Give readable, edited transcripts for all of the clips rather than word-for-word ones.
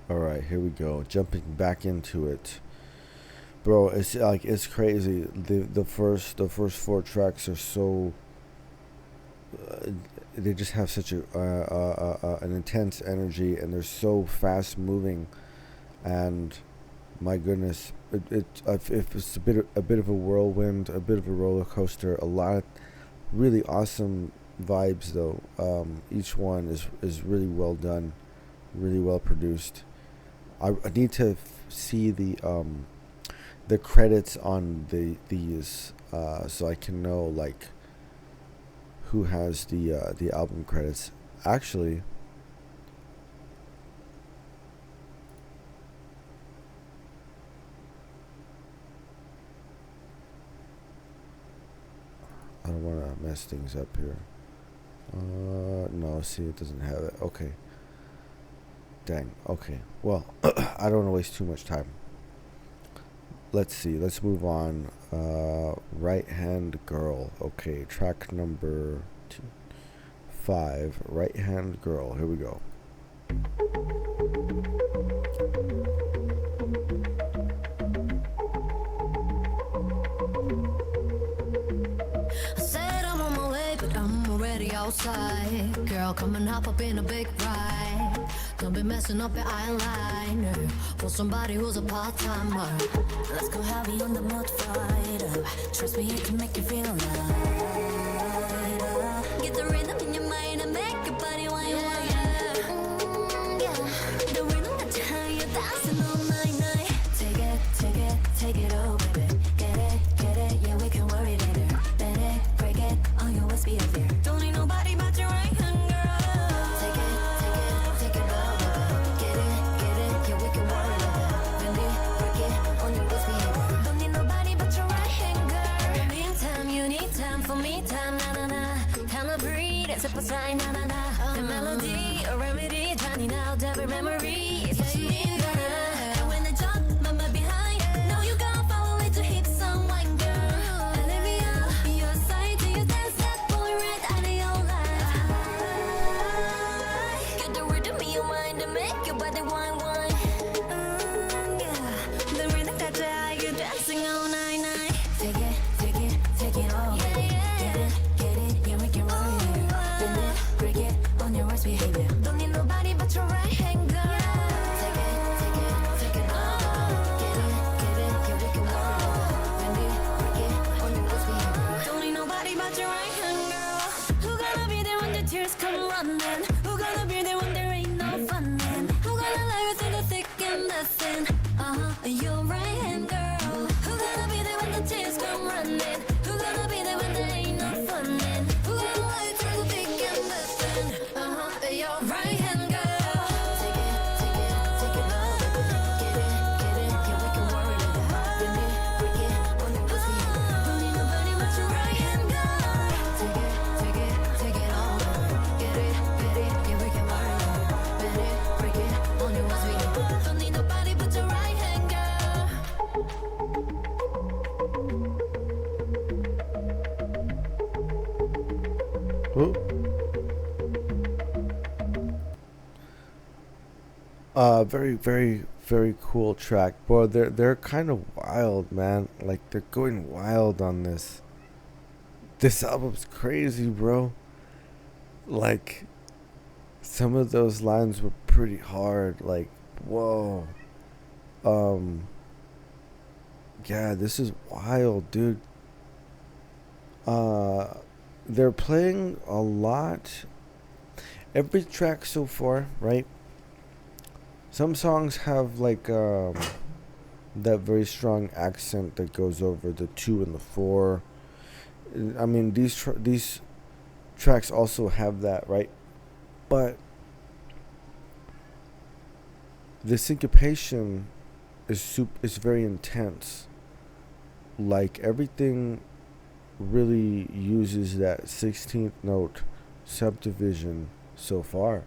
All right, here we go. Jumping back into it, bro. It's like it's crazy. The first four tracks are so. Uh, they just have such an intense energy, and they're so fast moving. And my goodness, if it's a bit of a whirlwind, a bit of a roller coaster. A lot of really awesome vibes though. Each one is really well done, really well produced. I need to see the credits on these so I can know like who has the album credits. Actually, I don't want to mess things up here. No, see, it doesn't have it. Okay, dang. Okay, well, I don't want to waste too much time. Let's see. Let's move on. Right Hand Girl. Okay, track number 5. Right Hand Girl. Here we go. I said I'm on my way, but I'm already outside. Girl, come and hop up in a big ride. Don't be messing up your eyeliner for somebody who's a part-timer. Let's go heavy on the mood fighter. Trust me, it can make you feel lighter. Get the rhythm in your mind and make your body wine, yeah. Yeah. The rhythm that how you dancing all night. Take it, oh baby. Get it, yeah, we can worry later. Let it, break it, on your worst behavior. Don't need nobody but your right hand, girl. Take it, oh baby. Get it, yeah, we can worry later. Bend it, break it, on your worst behavior. Don't need nobody but your right hand, girl. Meantime, you need time for me time, na na na. Time to breathe, it's a sign, na na na. The melody, a remedy, tiny now, every memory. It's what you need, na na na. And when I jump, mama behind, know you gotta follow it to hit someone, girl. Olivia, your side, do you dance that boy right out of your life? Get the rhythm in your mind and make your body wine. Yeah, the rhythm that you dancing all night. Take it all. Yeah. Get it, yeah, we can roll it. Bend it, break it, on your worst behavior. Don't need nobody but your right hand, girl. Take it all. Get it, yeah, we can roll it. Bend it, break it, on your worst behavior. Don't need nobody but your right hand, girl. Who gonna be there when the tears come running? Who gonna be there when there ain't no fun then? Who gonna love you through the thick and the thin? Your right hand, girl. Who gonna be there when the tears come running? Who gonna be there when there ain't no fun then? Who gonna love you through the thick and the thin? Your right hand, girl. Take it, love. Get it, yeah, we can worry later. Bend it, break it, on your pussy. Don't need nobody but your right hand, girl. Take it all. Get it, yeah, we can worry later. Bend it, break it, on your pussy. Don't need nobody but your right hand, girl. Ooh. Very cool track. Boy, they're kind of wild, man. Like they're going wild on this. This album's crazy, bro. Like some of those lines were pretty hard. Like, whoa. Um, yeah, this is wild, dude. Uh, they're playing a lot. Every track so far, right? Some songs have like that very strong accent that goes over the 2 and the 4. I mean, these tracks also have that, right? But the syncopation is very intense. Like everything really uses that 16th note subdivision so far.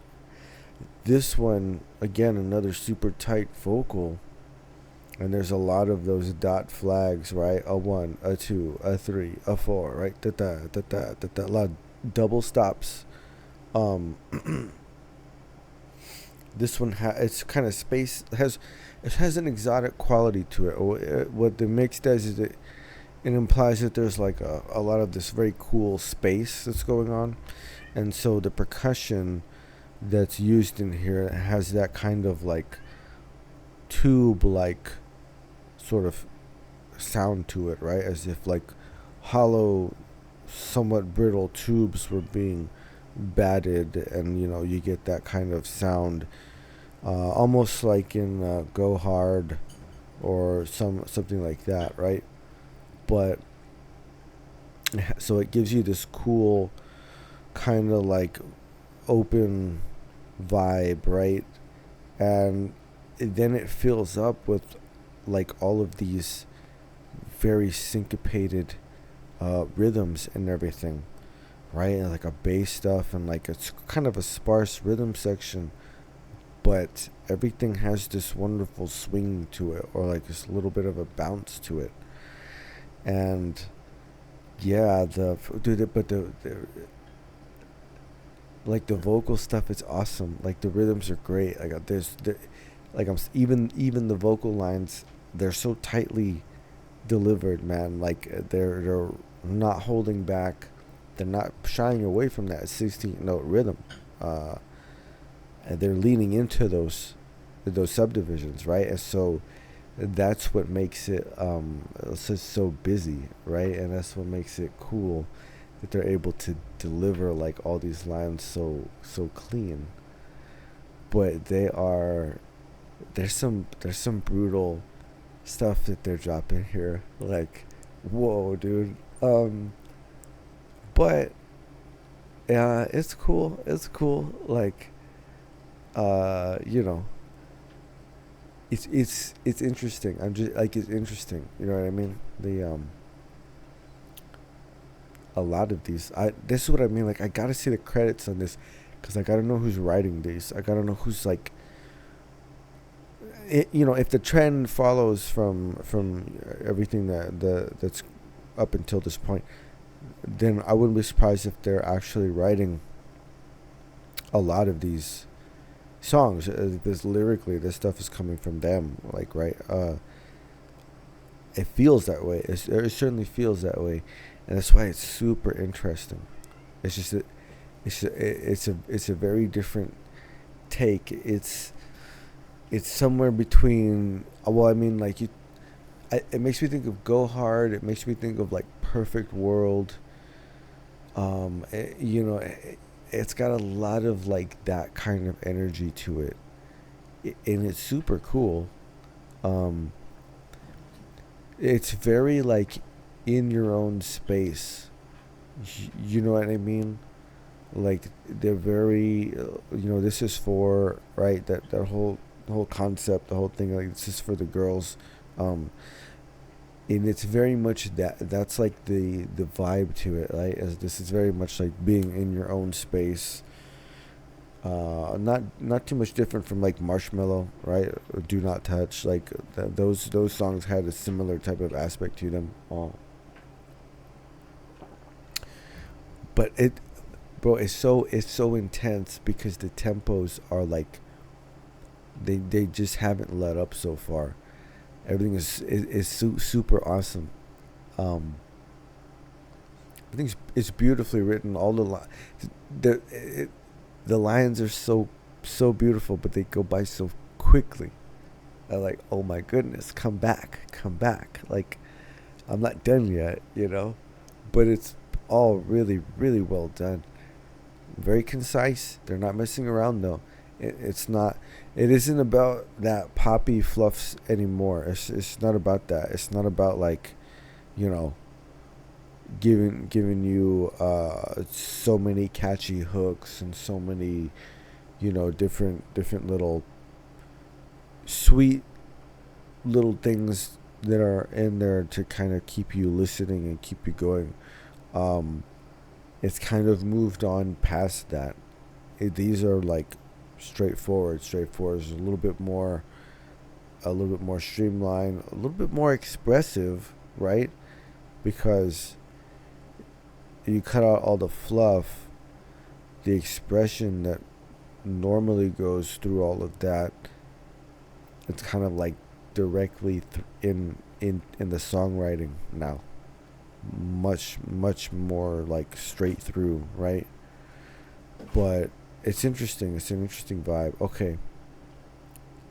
This one, again, another super tight vocal, and there's a lot of those dot flags, right? A 1, a 2, a 3, a 4, right? Da da da da da da. A lot of double stops. Um, This one it's kind of space, it has an exotic quality to it. What the mix does is it implies that there's like a lot of this very cool space that's going on, and so the percussion that's used in here has that kind of like tube like sort of sound to it, right? As if like hollow, somewhat brittle tubes were being batted, and you get that kind of sound, almost like in Go Hard or something like that, right? But so it gives you this cool kind of like open vibe, right? And then it fills up with like all of these very syncopated rhythms and everything, right? And like a bass stuff, and like it's kind of a sparse rhythm section, but everything has this wonderful swing to it, or like this little bit of a bounce to it. And yeah, like the vocal stuff is awesome. Like the rhythms are great. Like even the vocal lines, they're so tightly delivered, man. Like they're not holding back. They're not shying away from that 16-note rhythm. And they're leaning into those subdivisions, right? And so that's what makes it so busy, right? And that's what makes it cool that they're able to deliver like all these lines so clean. But there's some brutal stuff that they're dropping here. Like, whoa, dude. But yeah, it's cool. It's cool. Like, it's interesting. I'm just like, it's interesting. You know what I mean? A lot of these. This is what I mean. Like, I gotta see the credits on this, because I gotta know who's writing these. I gotta know who's like. If the trend follows from everything that's up until this point, then I wouldn't be surprised if they're actually writing a lot of these songs. This lyrically, this stuff is coming from them, like, right? It feels that way. It certainly feels that way, and that's why it's super interesting. It's just it's a very different take. It's somewhere between. Well, I mean, like it makes me think of Go Hard. It makes me think of like Perfect World. It's got a lot of like that kind of energy to it, and it's super cool. It's very like in your own space. You know what I mean? Like they're very, this is for, right, that whole concept, the whole thing. Like, this is for the girls. And it's very much that's like the vibe to it, right? As this is very much like being in your own space. Not too much different from like Marshmello, right? Or Do Not Touch. Like those songs had a similar type of aspect to them. But it's so intense because the tempos are like they just haven't let up so far. Everything is super awesome. Everything's it's beautifully written. All the lines are so beautiful, but they go by so quickly. I'm like, oh my goodness, come back. Like, I'm not done yet, but it's all really, really well done. Very concise. They're not messing around though. It isn't about that poppy fluffs anymore. It's not about that. It's not about like, giving you so many catchy hooks and so many, different little sweet little things that are in there to kind of keep you listening and keep you going. It's kind of moved on past that. These are like straightforward. It's a little bit more streamlined, a little bit more expressive, right? Because you cut out all the fluff, the expression that normally goes through all of that. It's kind of like directly in the songwriting now. Much more like straight through, right? But it's interesting. It's an interesting vibe. Okay,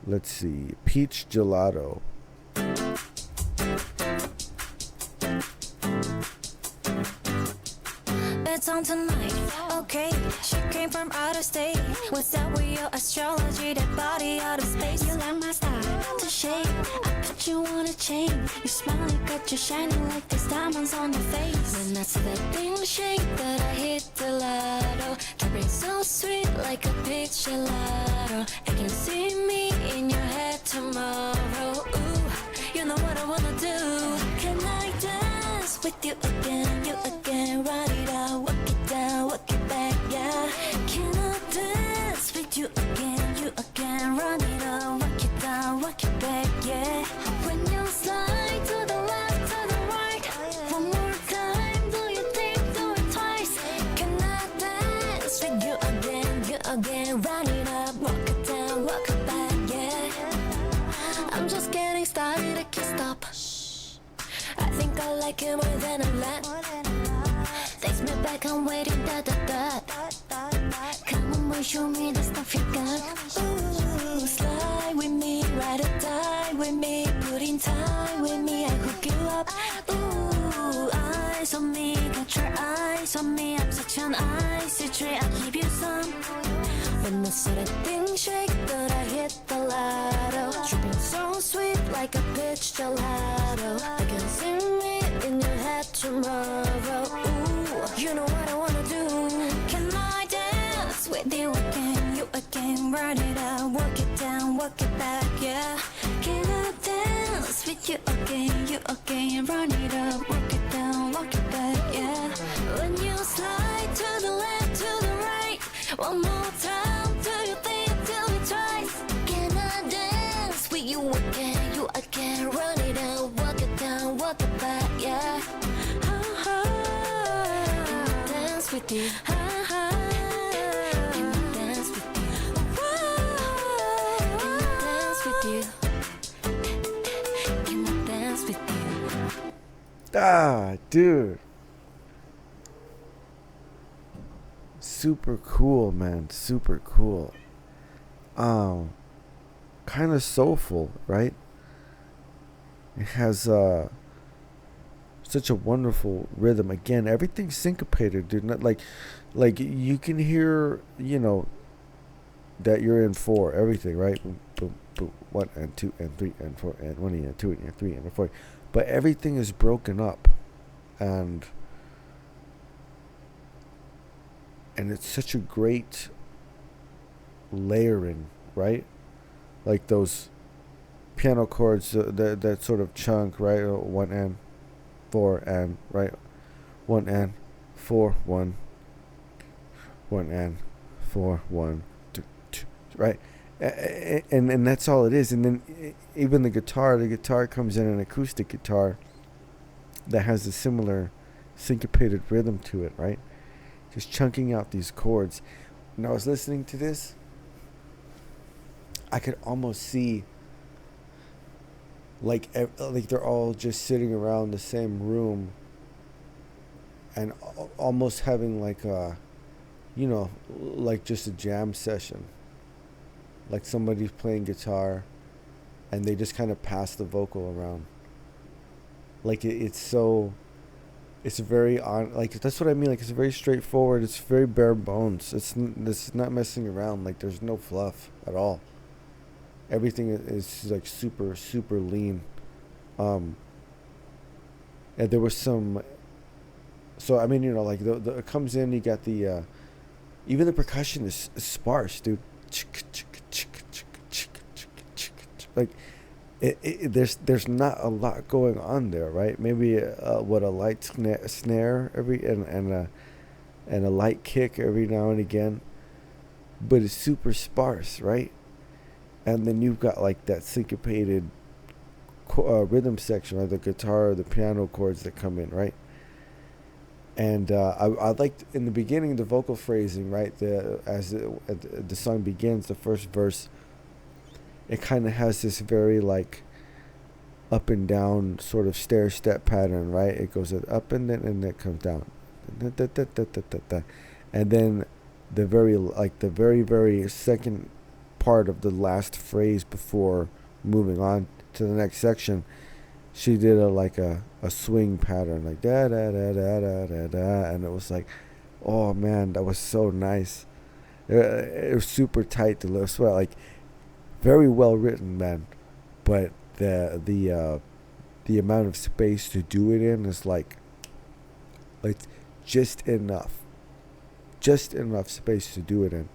let's see. Peach Gelato. It's on tonight, okay. She came from outer state. What's up with your astrology? That body out of space. You like my style to shade. I put you on a chain. You smile like got you shining like there's diamonds on your face. When I see that thing shake, that I hit the lotto. Dripping so sweet like a peach gelato. I can see me in your head tomorrow. Ooh, you know what I wanna do. Can I dance with you again? You again, ride it out, walk it down, walk it back, yeah. Can I dance with you again, run it out, walk it down, walk it back, yeah. When you slide to the left, to the right, one more time, do you think, do it twice. Can I dance with you again, run it up, walk it down, walk it back, yeah. I'm just getting started, I can't stop. I think I like it more than a lot. Takes me back, I'm waiting, da da da. Come on, boy, show me the stuff you got. Ooh, slide with me, ride or die with me, put in time with me, I hook you up. Ooh, eyes on me, got your eyes on me, I'm such an icy tree, I'll give you some. When I see that thing shake, that I hit the lotto. Dripping so sweet like a peach gelato. I can see me in your head tomorrow. Ooh, you know what I wanna do. Can I dance with you again? You again, run it out, walk it down, walk it back, yeah. Can I dance with you again, run it out, walk it down, walk it back, yeah. When you slide to the left, to the right, one more time, do you think, do it twice. Can I dance with you again, run it out, walk it down, walk it back, yeah. Can I dance with you? Can I dance with you? Can I dance with you? Can I dance with you? Ah, dude. Super cool, man. Super cool. Kind of soulful, right? It has such a wonderful rhythm. Again, everything's syncopated, dude. Not like you can hear, that you're in four. Everything, right? Boom, boom, boom. 1 and 2 and 3 and 4 and 1 and 2 and 3 and 4. But everything is broken up, and it's such a great layering, right? Like those piano chords, that sort of chunk, right? 1 and 4 and, right? 1 and 4, 1 and 4, 1, 2, 2, right? And that's all it is. And then even the guitar comes in an acoustic guitar that has a similar syncopated rhythm to it, right? Just chunking out these chords. When I was listening to this, I could almost see like they're all just sitting around the same room and almost having like a, like just a jam session. Like somebody's playing guitar and they just kind of pass the vocal around. Like it's very like that's what I mean. Like it's very straightforward. It's very bare bones. It's not messing around. Like there's no fluff at all. Everything is like super lean. And there was some. So I mean, like it comes in. You got the even the percussion is sparse, dude. Like there's not a lot going on there, right? Maybe a light snare and a light kick every now and again, but it's super sparse, right? And then you've got like that syncopated rhythm section, like the guitar or the piano chords that come in, right? And I liked in the beginning the vocal phrasing, right? The song begins, the first verse, it kind of has this very like up and down sort of stair step pattern, right? It goes up and then it comes down, and then the very second part of the last phrase before moving on to the next section, she did a swing pattern like da da da da da da da, and it was like, oh man, that was so nice. It was super tight to listen. Well, like very well written, man. But the amount of space to do it in is like just enough space to do it in.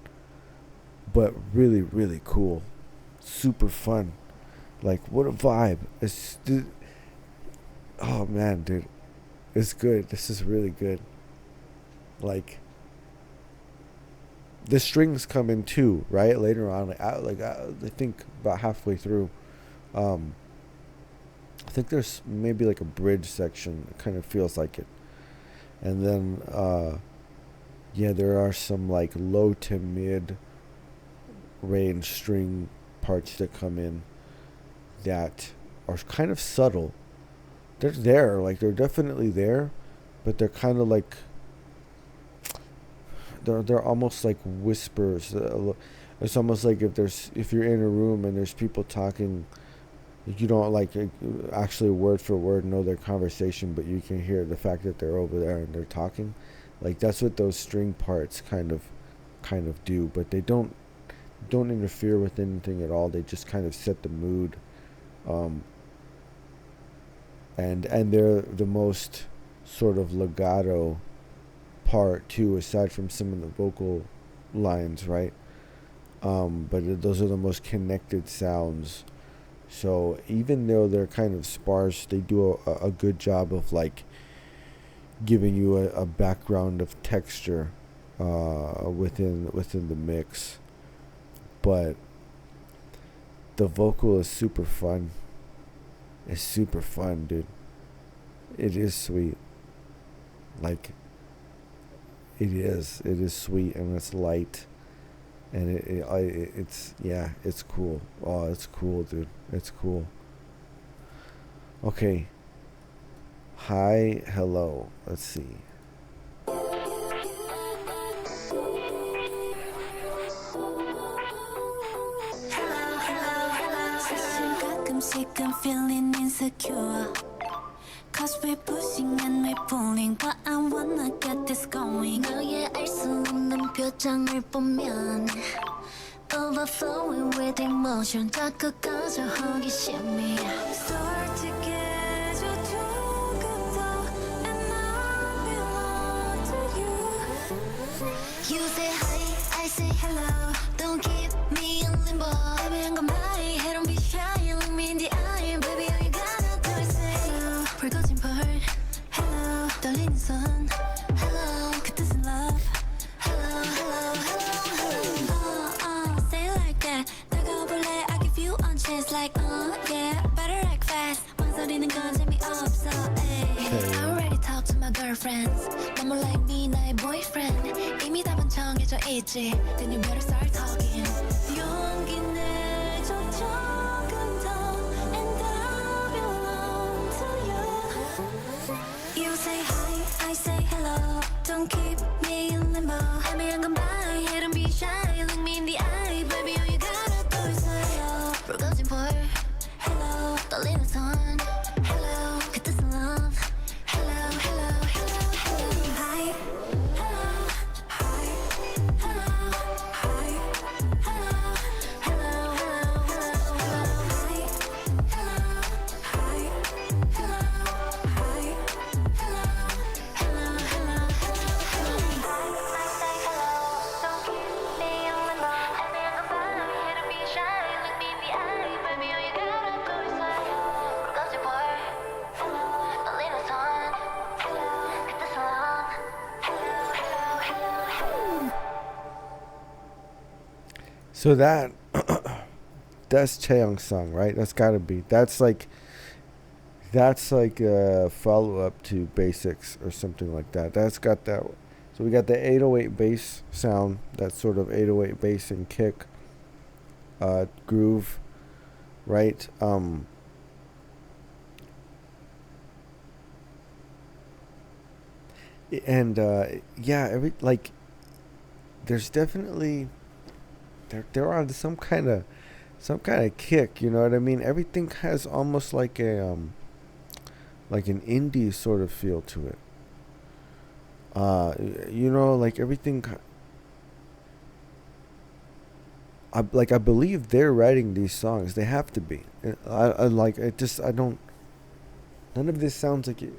But really, really cool, super fun. Like what a vibe! Oh man, dude, it's good. This is really good. Like the strings come in too, right? Later on, I think about halfway through. Um, I think there's maybe like a bridge section. It kind of feels like it, and then yeah, there are some like low to mid range string parts that come in that are kind of subtle. They're there, like they're definitely there, but they're kind of like they're almost like whispers. It's almost like if you're in a room and there's people talking, you don't like actually word for word know their conversation, but you can hear the fact that they're over there and they're talking. Like that's what those string parts kind of do, but they don't interfere with anything at all. They just kind of set the mood. And they're the most sort of legato part too, aside from some of the vocal lines, right? But those are the most connected sounds. So even though they're kind of sparse, they do a good job of like giving you a background of texture within the mix. But the vocal is super fun. It's super fun, dude. It is sweet. Like it is sweet, and it's light, and it's cool. Oh, it's cool, dude. It's cool. Okay. Hi, hello. Let's see. 사실 가끔씩 I'm feeling insecure. Cause we're pushing and we're pulling, but I wanna get this going. 너의 알 수 없는 표정을 보면 overflowing with emotion. 자꾸 꺼져 호기심이. 솔직해져 조금 더, and I belong to you. You say hi, I say hello. Don't keep me in limbo. 애매한 건 말이 I don't be shy. Look me in the eye, baby, all you gotta do is say hello. 붉어진 벌, hello. 떨리는 손, hello. 그 뜻은 love, hello, hello, hello, hello. Say it like that. 다가와볼래? I give you a chance like yeah. Better act fast. 망설이는 건 재미없어. I already talked to my girlfriends. No more like me, 나의 boyfriend. 이미 답은 정해져 있지. Then you better start talking. 용기 내줘 조금 더, and I belong to you. You say hi, I say hello. Don't keep me in limbo. 애매한 건 bye, don't be shy. Look me in the eye, baby, all you gotta do is say hello. 붉어진 볼, hello. 떨리는 손, hello. 그 뜻은 love, hello, hello, hello, hello. Hi, hello, hi, hello, hi, hello, hello, hello, hello, hello. Hi, hello, hi, hello, hi, hello, hello, hello, hello, hello. I say hello, don't keep me in limbo. 애매한 건 bye, don't be shy. Look me in the eye, baby, all you gotta do is say hello. 붉어진 볼, hello. 떨리는 손, hello. 그 뜻은 love, hello, hello, hello, hello. So that's Chaeyoung's song, right? That's gotta be. That's like That's like a follow up to Basics or something like that. That's got that. So we got the 808 bass sound, that sort of 808 bass and kick groove, right? And yeah, there's definitely they're on some kind of kick. You know what I mean? Everything has almost like an indie sort of feel to it. Like everything. I believe they're writing these songs. They have to be. I like. I just. I don't. None of this sounds like it.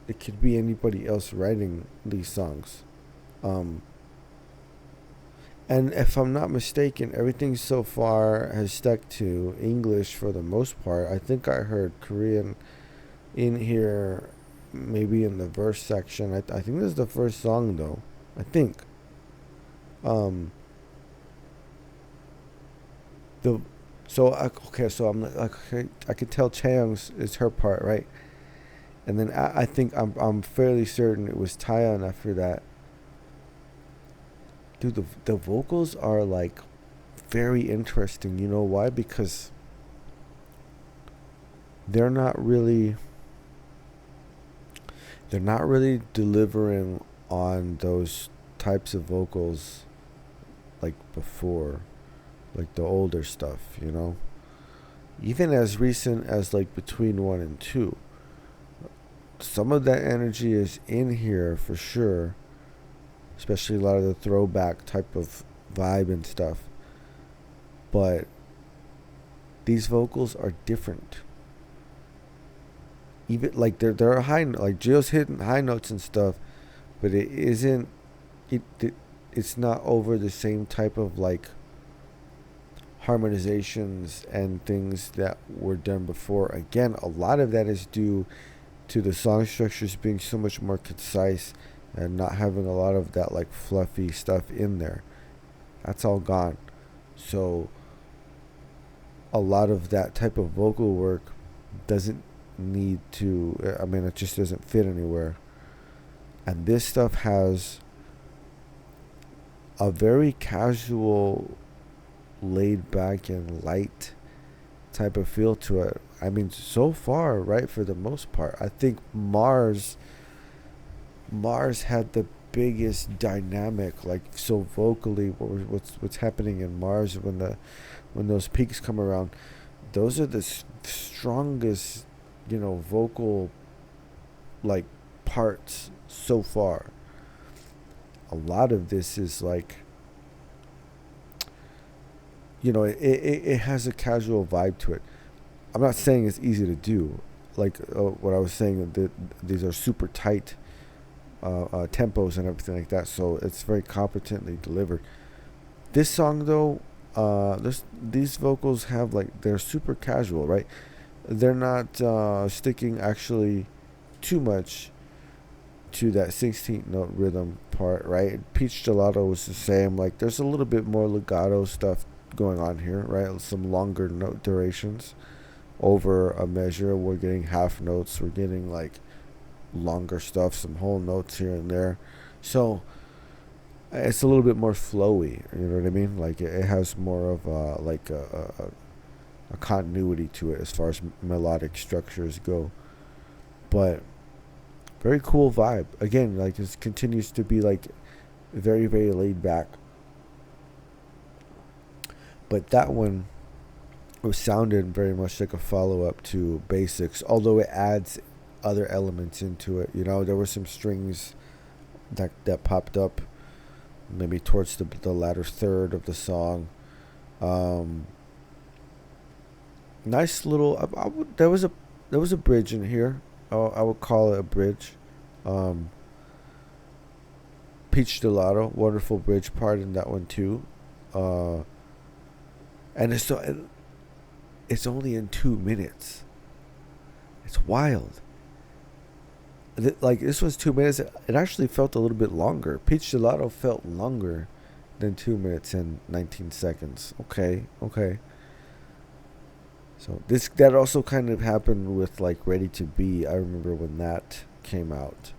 It could be anybody else writing these songs. Um, and if I'm not mistaken, everything so far has stuck to English for the most part. I think I heard Korean in here, maybe in the verse section. I think this is the first song though. I think. Um, the okay, so I'm like, okay, I could tell Chaeyoung's is her part, right? And then I think I'm fairly certain it was Taeyeon after that. Dude, the vocals are like very interesting. You know why? Because they're not really they're not really delivering on those types of vocals like before, like the older stuff, you know? Even as recent as like between 1 and 2. Some of that energy is in here for sure, especially a lot of the throwback type of vibe and stuff. But these vocals are different. Even like they're high, like Jill's hitting high notes and stuff, but it isn't it's not over the same type of like harmonizations and things that were done before. Again, a lot of that is due to the song structures being so much more concise and not having a lot of that like fluffy stuff in there. That's all gone. So a lot of that type of vocal work doesn't need to, I mean, it just doesn't fit anywhere. And this stuff has a very casual, laid back and light type of feel to it. I mean, so far, right, for the most part, I think Mars had the biggest dynamic, like so vocally. What's happening in Mars when those peaks come around? Those are the strongest, vocal like parts so far. A lot of this is like, it has a casual vibe to it. I'm not saying it's easy to do. Like what I was saying, that these are super tight tempos and everything like that. So it's very competently delivered. This song though, these vocals have they're super casual, right? They're not sticking actually too much to that 16th note rhythm part, right? Peach Gelato was the same. Like there's a little bit more legato stuff going on here, right? Some longer note durations over a measure. We're getting half notes. We're getting like longer stuff, some whole notes here and there. So it's a little bit more flowy. You know what I mean? Like it has more of a continuity to it as far as melodic structures go. But very cool vibe. Again, like it continues to be like very, very laid back. But that one was sounded very much like a follow-up to Basics, although it adds other elements into it. There were some strings that popped up maybe towards the latter third of the song. Nice little. There was a bridge in here. I would call it a bridge. Peach Gelato, wonderful bridge part in that one too. And it's only in 2 minutes. It's wild. Like this was 2 minutes. It actually felt a little bit longer. Peach Gelato felt longer than 2 minutes and 19 seconds. Okay. So that also kind of happened with like Ready to Be. I remember when that came out.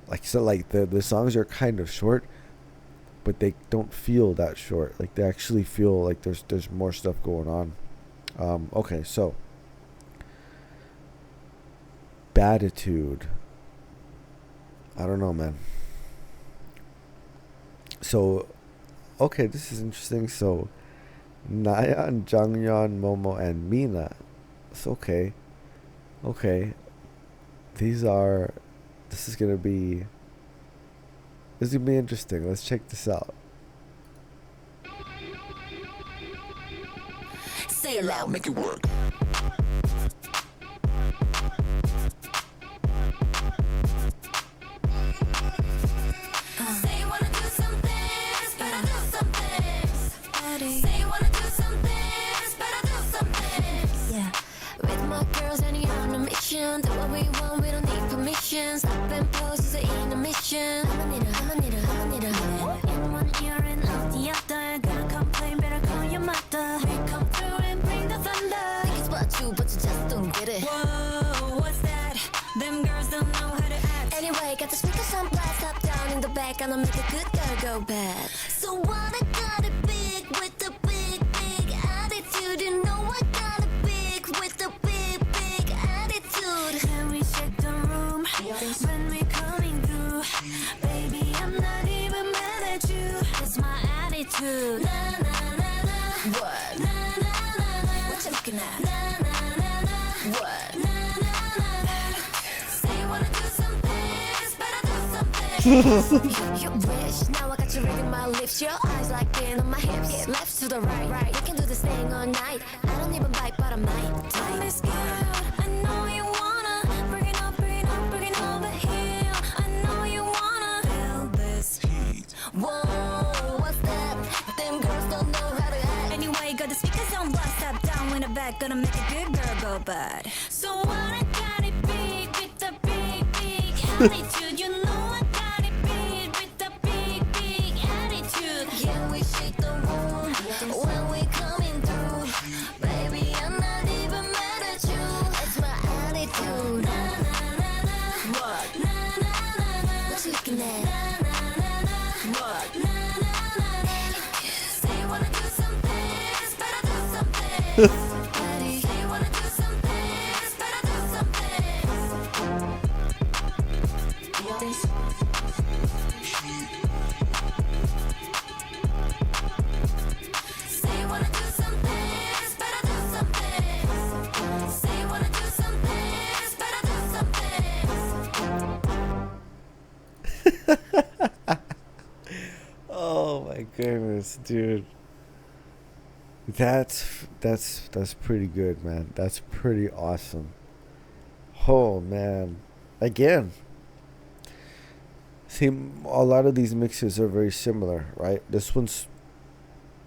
Like so, like the songs are kind of short, but they don't feel that short. Like they actually feel like there's more stuff going on. Okay, so Batitude. I don't know, man. So, okay, this is interesting. So, Nayeon, Jangyeon, Momo, and Mina. It's okay. Okay. These are. This is gonna be. This is gonna be interesting. Let's check this out. Say it loud, make it work. Say you wanna do some things, better do some things. Say you wanna do some things, better do some things. Yeah. With my girls and you're on a mission. Do what we want, we don't need permission. Stop and pose is in a mission. I'ma need a. In one ear and out the other. Gonna complain, better call your mother. We come through and bring the thunder. Think it's about you, but you just don't get it. Whoa, what's that? Them girls don't know how to act. Anyway, got the speakers on blast, top down in the back, gonna make a good girl go bad. So what I got it big with the big, big attitude. You know I got it big with the big, big attitude. Can we shake the room when we coming through? Baby, I'm not even mad at you. It's my attitude. Na na na na. What? Na na na na. What you looking at? Na na na na. What? Na na na na. Say you wanna do some things, better do some things. You wish. Now I got you reading my lips. Your eyes like in on my hips. Left to the right. We can do this thing all night. I don't even bite, but I might. Time is good. I know you wanna bring it up, bring it up, bring it over here. I know you wanna feel this heat. Whoa, what's that? Them girls don't know how to act. Anyway, got the speakers on blast, top down in the back, gonna make a good girl go bad. So what I got it big with the big, big attitude. You know I got it big with the big, big attitude. Yeah, we shake the room when we coming through. Baby, I'm not even mad at you. It's my attitude. Na na na na. What? Na na na na. What you looking at? Na na na na. What? Na na na na. Say you wanna do some things, better do some things. Say you wanna do some things, better do some things. Say you wanna do some things, better do some things. Say you wanna do some things, better do some things. Oh my goodness, dude. That's pretty good, man. That's pretty awesome. Oh man. Again. See, a lot of these mixes are very similar, right? This one's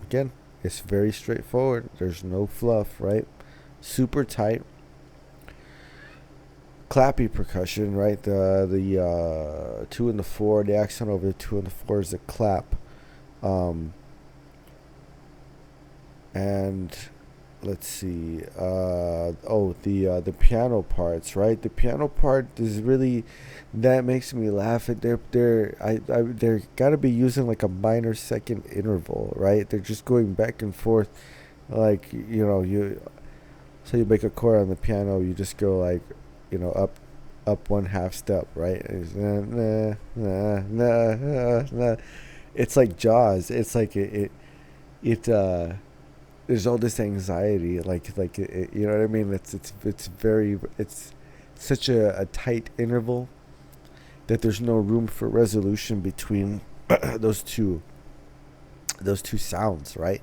again, it's very straightforward. There's no fluff, right? Super tight. Clappy percussion, right? The 2 and the 4, the accent over the 2 and the 4 is a clap. And let's see. The piano parts, right? The piano part is really that makes me laugh. They're gotta be using like a minor second interval, right? They're just going back and forth, like so you make a chord on the piano, you just go like, up one half step, right? It's, nah, nah, nah, nah, nah. It's like Jaws. It's like there's all this anxiety, like you know what I mean? It's such a tight interval that there's no room for resolution between those two sounds, right?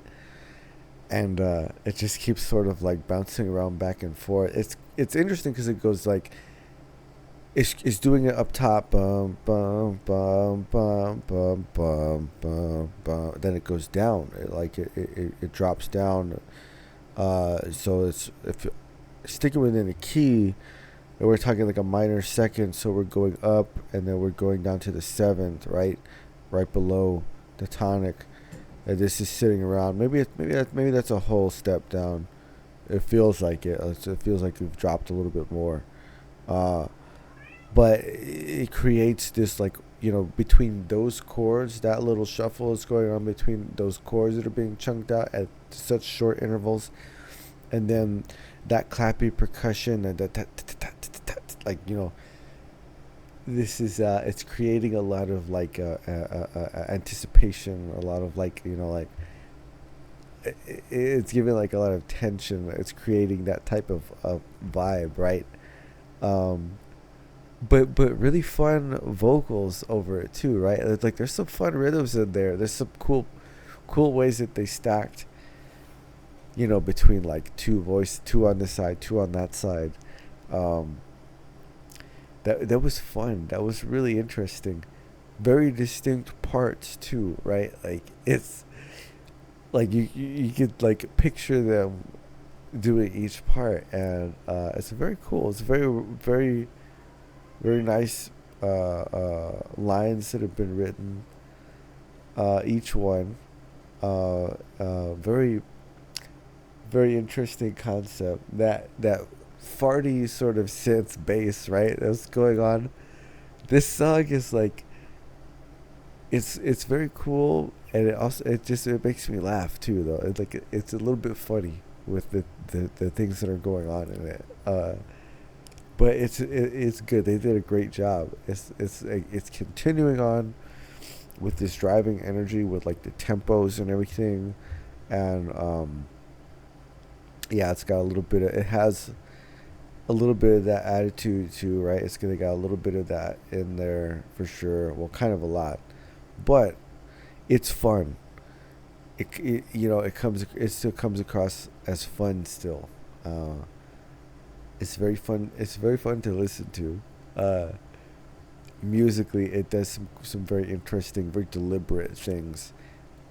And it just keeps sort of like bouncing around back and forth. It's interesting because it goes like it's doing it up top, bum bum bum bum bum bum bum bum. Then it goes down, it drops down. So it's if you're sticking within a key, and we're talking like a minor second. So we're going up, and then we're going down to the 7th, right below the tonic. And this is sitting around. Maybe that's a whole step down. It feels like it. It feels like you've dropped a little bit more. Uh, but it creates this, like, between those chords, that little shuffle is going on between those chords that are being chunked out at such short intervals, and then that clappy percussion and like, this is it's creating a lot of, like, anticipation, a lot of, like, like, it's giving, like, a lot of tension. It's creating that type of vibe, right? um but really fun vocals over it too, right? It's like there's some fun rhythms in there. There's some cool ways that they stacked, between, like, two on this side, two on that side. um that was fun. That was really interesting. Very distinct parts too, right? Like, it's like you could, like, picture them doing each part, and it's very cool. It's very very nice lines that have been written. Each one, very very interesting concept. That farty sort of synth bass, right? That's going on. This song is like, it's very cool, and it makes me laugh too, though. It's a little bit funny with the things that are going on in it. But it's good. They did a great job. It's continuing on with this driving energy, with, like, the tempos and everything, and yeah, it has a little bit of that attitude too, right? It's gonna got a little bit of that in there for sure. Well, kind of a lot, but it's fun. It still comes across as fun still. It's very fun. It's very fun to listen to. Musically, it does some very interesting, very deliberate things.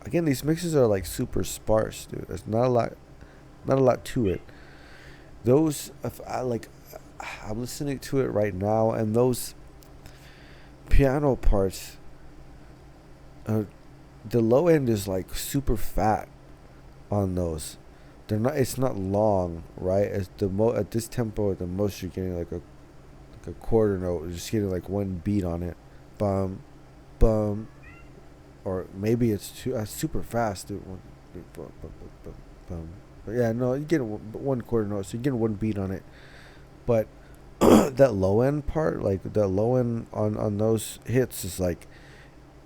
Again, these mixes are, like, super sparse, dude. There's not a lot to it. Those, if I like, I'm listening to it right now, and those piano parts, the low end is, like, super fat on those. They're not. It's not long, right? At this tempo, at the most, you're getting, like, a quarter note. You're just getting, like, one beat on it, bum, bum, or maybe it's too super fast. Dude. Bum, bum, bum, bum, bum. But yeah, no, you get one quarter note, so you get one beat on it. But that low end part, like, that low end on those hits, is like,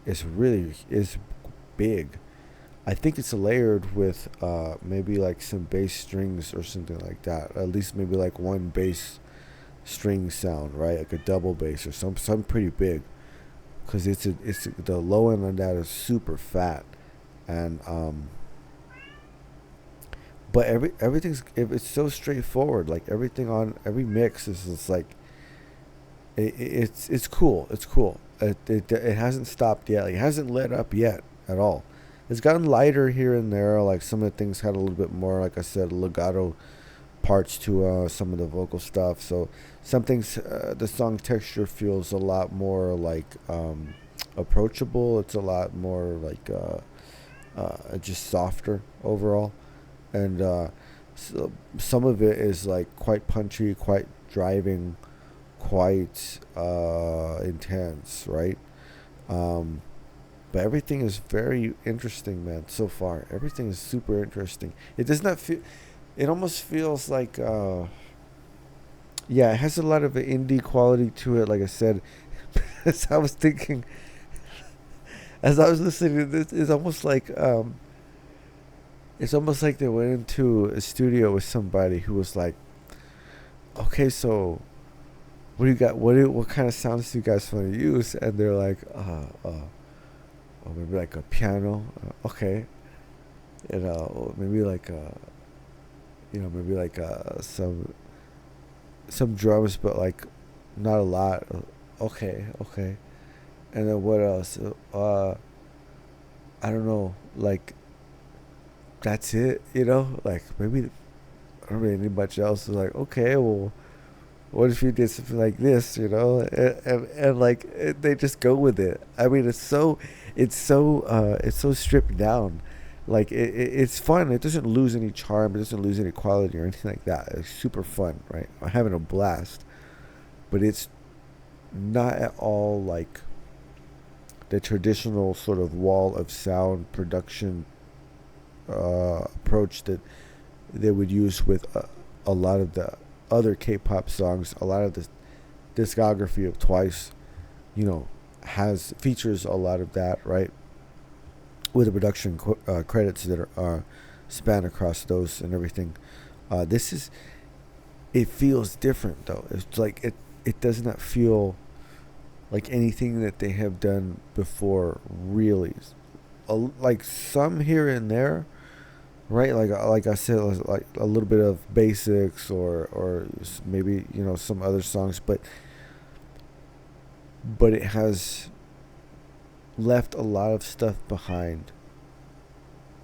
it's big. I think it's layered with maybe, like, some bass strings or something like that. At least maybe, like, one bass string sound, right? Like a double bass or something pretty big. Because it's the low end on that is super fat, and but it's so straightforward. Like, everything on every mix is just like, it's cool. It's cool. It hasn't stopped yet. Like, it hasn't let up yet at all. It's gotten lighter here and there. Like, some of the things had a little bit more, like I said, legato parts to some of the vocal stuff. So some things, the song texture feels a lot more like approachable. It's a lot more like just softer overall, and so some of it is, like, quite punchy, quite driving, quite intense, right? But everything is very interesting, man. So far, everything is super interesting. It does not feel. It almost feels like, yeah, it has a lot of indie quality to it. Like I said, as I was thinking, as I was listening to this, it's almost like they went into a studio with somebody who was like, okay, so what do you got? What kind of sounds do you guys want to use? And they're like, or maybe like a piano, okay, and maybe like maybe like some drums, but, like, not a lot. Okay, and then what else? I don't know, like, that's it, like, maybe I don't really need much else. It's like, okay, well, what if you did something like this, and like, they just go with it. I mean, it's so stripped down. Like it's fun. It doesn't lose any charm. It doesn't lose any quality or anything like that. It's super fun, right? I'm having a blast, but it's not at all like the traditional sort of wall of sound production approach that they would use with a lot of the other K-pop songs. A lot of the discography of Twice, has features a lot of that, right? With the production credits that are span across those and everything. It feels different though. It's like it does not feel like anything that they have done before, really. Like some here and there, right? Like I said, like a little bit of basics or maybe some other songs, but it has left a lot of stuff behind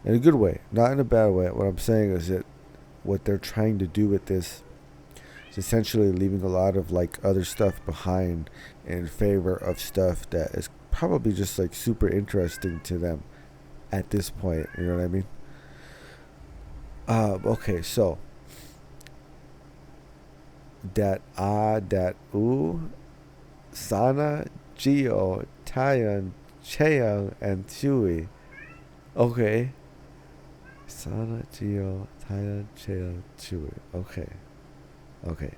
in a good way, not in a bad way. What I'm saying is that what they're trying to do with this is essentially leaving a lot of like other stuff behind in favor of stuff that is probably just like super interesting to them at this point. You know what I mean? Okay, so that Sana, G.O.A.T, Taeyeon, Chaeyoung, and Chewie. Okay. Sana, G.O.A.T, Taeyeon, Chaeyoung, Chewie. Okay. Okay.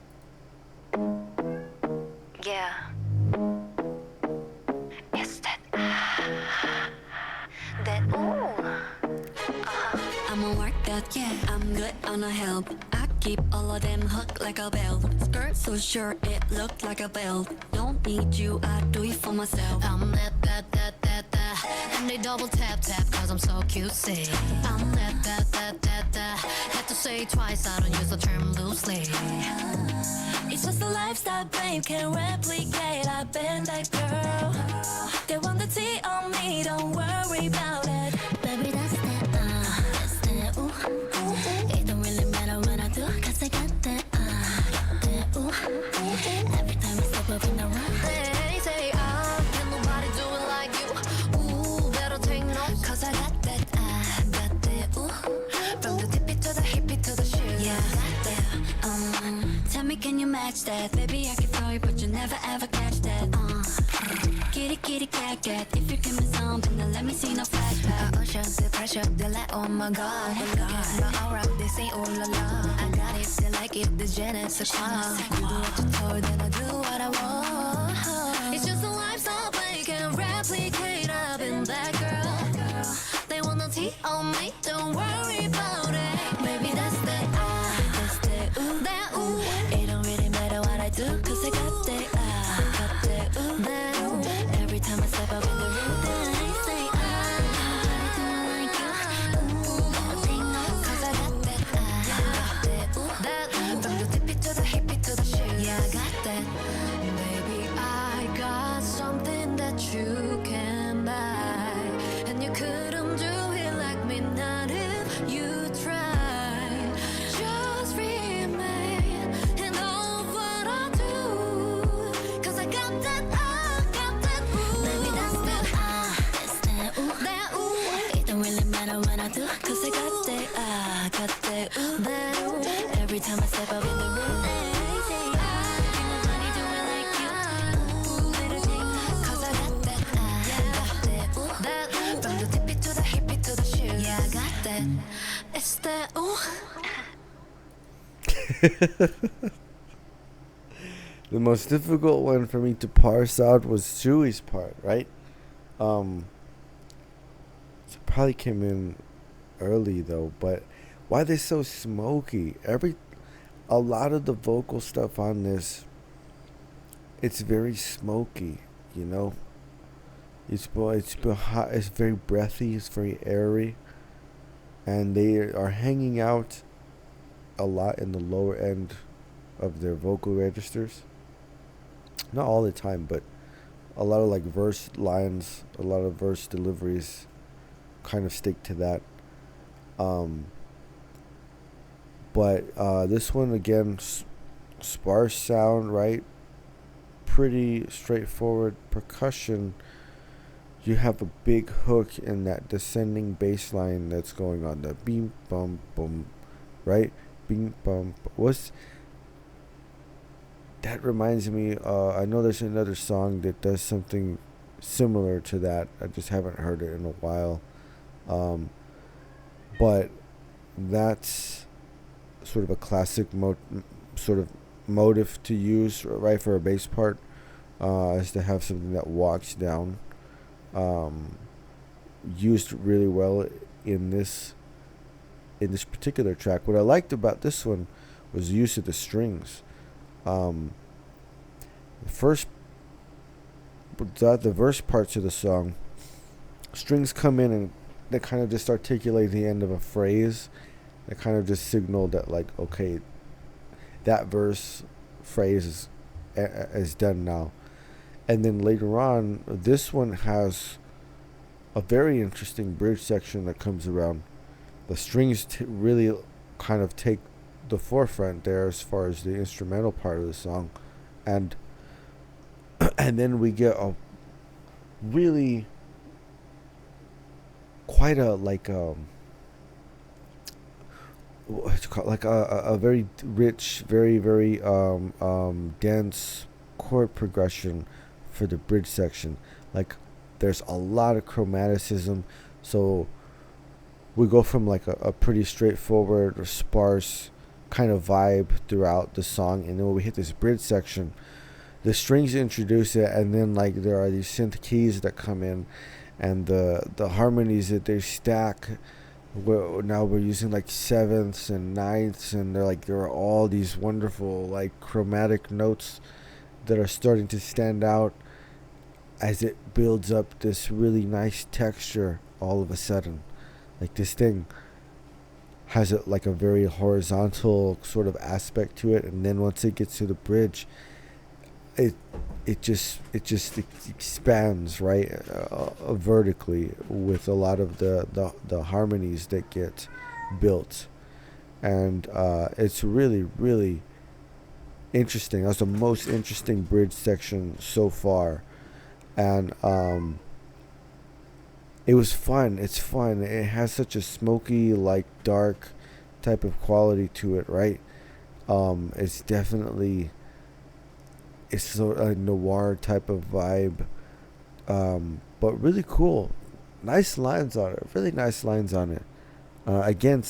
Yeah. It's that that ooh. I'm a workout, yeah. I'm good on a help. I keep all of them hooked like a belt. Skirt so short it looked like a belt. Don't need you, I do it for myself. I'm that. And they double tap cause I'm so cutesy. I'm that. Had to say it twice, I don't use the term loosely. It's just a lifestyle, babe, can't replicate. I've been that girl. They want the tea on me, don't worry about it. Baby, that's that, ooh. It don't really matter what I do, cause I got that, ooh. Every time I step up in the room, they say, can nobody do it like you. Ooh, better take notes, cause I got that, ooh. From the tippy to the hippie to the shoe, yeah, got that, tell me, can you match that? Baby, I can throw it, but you never ever catch that, Kitty, cat, if you give me something, then let me see no flashback. Usher, the pressure, they're like, oh my god. Look at my aura, they say, oh la la. I got it, they like it, the Janet's a call. You do what you told, then I do what I want. It's just a lifestyle, they can replicate. I've been that girl. They want the tea on me, don't worry about it. Baby, that's that, ooh, that, ooh. It don't really matter what I do, cause I got that, ooh, that, ooh. Every time I step up in the room, then I say, nobody do it like you. Ooh, better take notes, cause I got that, ooh, that, from the tippy to the hippie to the shoe, yeah, I got that. Baby, I got something that you can buy, and you couldn't do it like me, not if you try. Just remain and know what I do, cause I got that, baby, that's that, ooh, that, ooh. It don't really matter what I do, cause I got that, ooh, that, ooh. Every time I step up in the room, they say, can nobody do it like you. Ooh, better take notes, cause I got that, ooh, that, from the tippy to the hippie to the shoe, yeah, I got that. It's that, ooh. The most difficult one for me to parse out was Chewie's part, right? So it probably came in early though, but why are they so smoky? A lot of the vocal stuff on this, it's very smoky, It's hot, it's very breathy, it's very airy, and they are hanging out a lot in the lower end of their vocal registers. Not all the time, but a lot of like verse lines, a lot of verse deliveries kind of stick to that. But this one again, sparse sound, right? Pretty straightforward percussion. you have a big hook in that descending bass line that's going on, the beam bum boom, right? Beam bum. What's that? Reminds me. I know there's another song that does something similar to that. I just haven't heard it in a while. Um, but that's sort of a classic sort of motive to use, right, for a bass part, is to have something that walks down. Um, Used really well in this particular track. What I liked about this one was the use of the strings. Um, the first, the verse parts of the song, strings come in and they kind of just articulate the end of a phrase. They kind of just signal that, like, okay, that verse phrase is done now. And then later on, this one has a very interesting bridge section that comes around. The strings really kind of take the forefront there as far as the instrumental part of the song, and and then we get a really quite a what's it called, like a very rich, very dense chord progression for the bridge section. Like, there's a lot of chromaticism, so we go from like a pretty straightforward or sparse kind of vibe throughout the song, and then when we hit this bridge section, the strings introduce it, and then like there are these synth keys that come in, and the harmonies that they stack. Now we're using like sevenths and ninths, and there are all these wonderful like chromatic notes that are starting to stand out as it builds up this really nice texture all of a sudden. Like, this thing has like a very horizontal sort of aspect to it, and then once it gets to the bridge, it just expands, right, vertically, with a lot of the harmonies that get built, and it's really interesting. That's the most interesting bridge section so far, and it was fun. It's fun. It has such a smoky, like, dark type of quality to it, right? It's definitely, it's sort of a noir type of vibe, but really cool. Nice lines on it. Really nice lines on it. Again,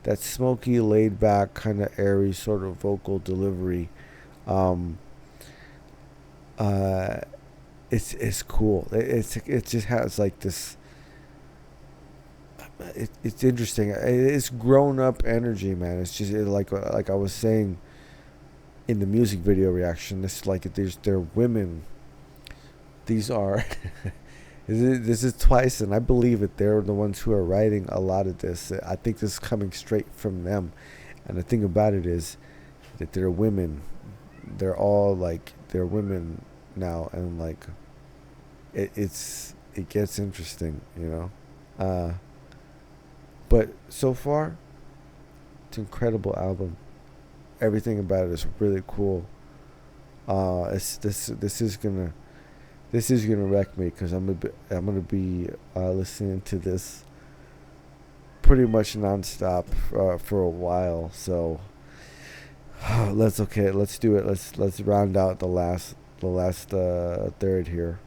that smoky, laid back, kind of airy sort of vocal delivery. It's cool. It just has like this. It's interesting. It's grown up energy, man. It's just like I was saying in the music video reaction. It's like they're women. These are. This is twice, and I believe it. They're the ones who are writing a lot of this. I think this is coming straight from them. And the thing about it is that they're women. They're all like, they're women now, and like it gets interesting, you know. But so far, it's an incredible album. Everything about it is really cool. This is gonna wreck me, because I'm gonna be listening to this pretty much nonstop for a while. So let's do it. Let's round out the last third here.